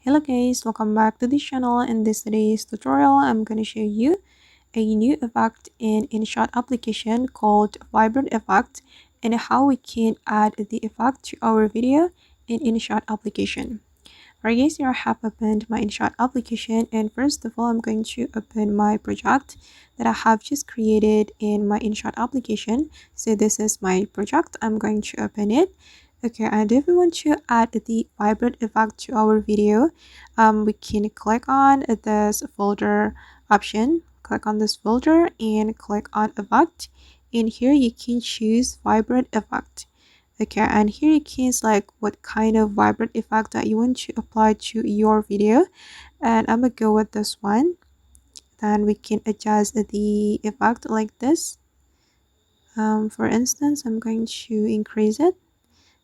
Hello guys, welcome back to this channel. In this today's tutorial, I'm going to show you a new effect in InShot application called Vibrate effect and how we can add the effect to our video in InShot application. Alright guys, here I have opened my InShot application, and first of all, I'm going to open my project that I have just created in my InShot application. So this is my project. I'm going to open it. Okay, and if we want to add the vibrate effect to our video, we can click on this folder option, click on this folder and click on effect, and here you can choose vibrate effect. Okay, and here you can select what kind of vibrate effect that you want to apply to your video, and I'm gonna go with this one. Then we can adjust the effect like this. For instance, I'm going to increase it.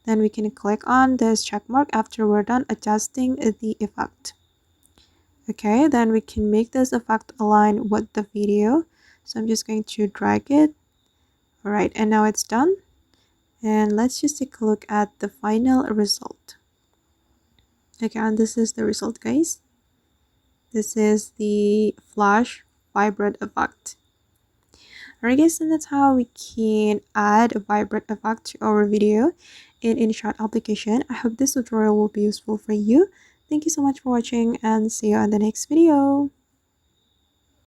Then we can click on this check mark after we're done adjusting the effect. Okay, then we can make this effect align with the video. So I'm just going to drag it. All right, and now it's done. And let's just take a look at the final result. Okay, and this is the result, guys. This is the flash vibrate effect. Alright guys, and that's how we can add a vibrate effect to our video in InShot application. I hope this tutorial will be useful for you. Thank you so much for watching, and see you on the next video.